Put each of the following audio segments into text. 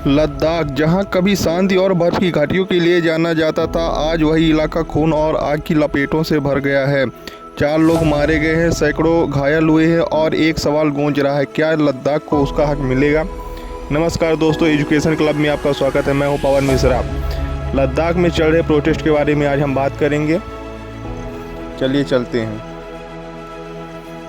लद्दाख, जहां कभी शांति और बर्फ की घाटियों के लिए जाना जाता था, आज वही इलाका खून और आग की लपेटों से भर गया है। 4 लोग मारे गए हैं, सैकड़ों घायल हुए हैं और एक सवाल गूंज रहा है, क्या लद्दाख को उसका हक मिलेगा? नमस्कार दोस्तों, एजुकेशन क्लब में आपका स्वागत है। मैं हूं पवन मिश्रा। लद्दाख में चल रहे प्रोटेस्ट के बारे में आज हम बात करेंगे। चलिए चलते हैं।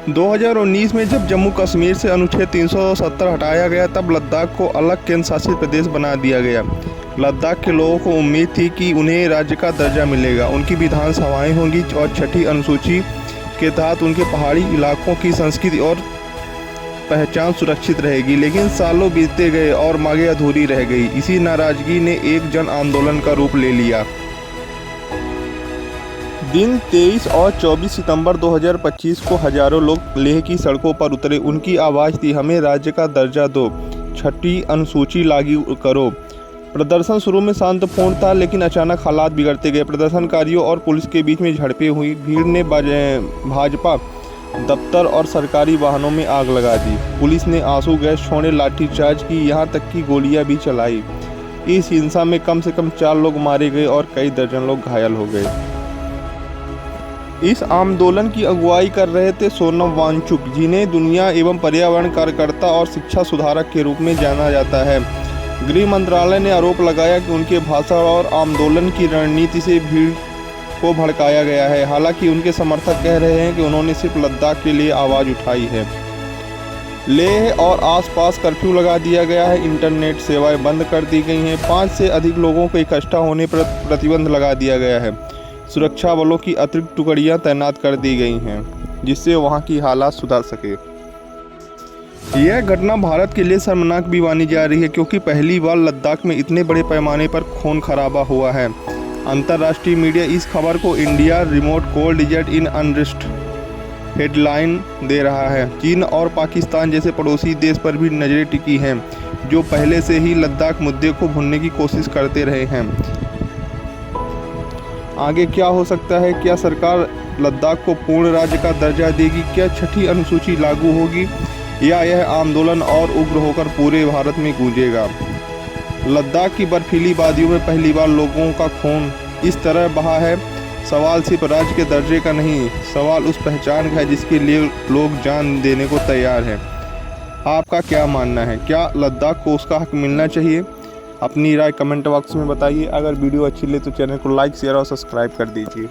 2019 में जब जम्मू कश्मीर से अनुच्छेद 370 हटाया गया, तब लद्दाख को अलग केंद्र शासित प्रदेश बना दिया गया। लद्दाख के लोगों को उम्मीद थी कि उन्हें राज्य का दर्जा मिलेगा, उनकी विधानसभाएं होंगी और छठी अनुसूची के तहत उनके पहाड़ी इलाकों की संस्कृति और पहचान सुरक्षित रहेगी। लेकिन सालों बीतते गए और मांगें अधूरी रह गई। इसी नाराजगी ने एक जन आंदोलन का रूप ले लिया। दिन 23 और 24 सितंबर 2025 को हजारों लोग लेह की सड़कों पर उतरे। उनकी आवाज़ थी, हमें राज्य का दर्जा दो, छठी अनुसूची लागू करो। प्रदर्शन शुरू में शांतिपूर्ण था, लेकिन अचानक हालात बिगड़ते गए। प्रदर्शनकारियों और पुलिस के बीच में झड़पें हुई। भीड़ ने भाजपा दफ्तर और सरकारी वाहनों में आग लगा दी। पुलिस ने आंसू गैस छोड़े, लाठीचार्ज की, यहाँ तक कि गोलियां भी चलाई। इस हिंसा में कम से कम 4 लोग मारे गए और कई दर्जन लोग घायल हो गए। इस आंदोलन की अगुवाई कर रहे थे सोनम वांगचुक, जिन्हें दुनिया एवं पर्यावरण कार्यकर्ता और शिक्षा सुधारक के रूप में जाना जाता है। गृह मंत्रालय ने आरोप लगाया कि उनके भाषण और आंदोलन की रणनीति से भीड़ को भड़काया गया है। हालांकि उनके समर्थक कह रहे हैं कि उन्होंने सिर्फ लद्दाख के लिए आवाज़ उठाई है। लेह और आसपास कर्फ्यू लगा दिया गया है, इंटरनेट सेवाएं बंद कर दी गई हैं, 5 से अधिक लोगों को इकट्ठा होने पर प्रतिबंध लगा दिया गया है। सुरक्षा बलों की अतिरिक्त टुकड़ियां तैनात कर दी गई हैं, जिससे वहां की हालात सुधर सके। यह घटना भारत के लिए शर्मनाक भी मानी जा रही है, क्योंकि पहली बार लद्दाख में इतने बड़े पैमाने पर खून खराबा हुआ है। अंतर्राष्ट्रीय मीडिया इस खबर को इंडिया रिमोट कोल्ड डिजर्ट इन अनरेस्ट हेडलाइन दे रहा है। चीन और पाकिस्तान जैसे पड़ोसी देश पर भी नजरें टिकी हैं, जो पहले से ही लद्दाख मुद्दे को भूनने की कोशिश करते रहे हैं। आगे क्या हो सकता है? क्या सरकार लद्दाख को पूर्ण राज्य का दर्जा देगी? क्या छठी अनुसूची लागू होगी, या यह आंदोलन और उग्र होकर पूरे भारत में गूंजेगा? लद्दाख की बर्फीली वादियों में पहली बार लोगों का खून इस तरह बहा है। सवाल सिर्फ राज्य के दर्जे का नहीं, सवाल उस पहचान का है जिसके लिए लोग जान देने को तैयार हैं। आपका क्या मानना है? क्या लद्दाख को उसका हक मिलना चाहिए? अपनी राय कमेंट बॉक्स में बताइए। अगर वीडियो अच्छी लगे तो चैनल को लाइक, शेयर और सब्सक्राइब कर दीजिए।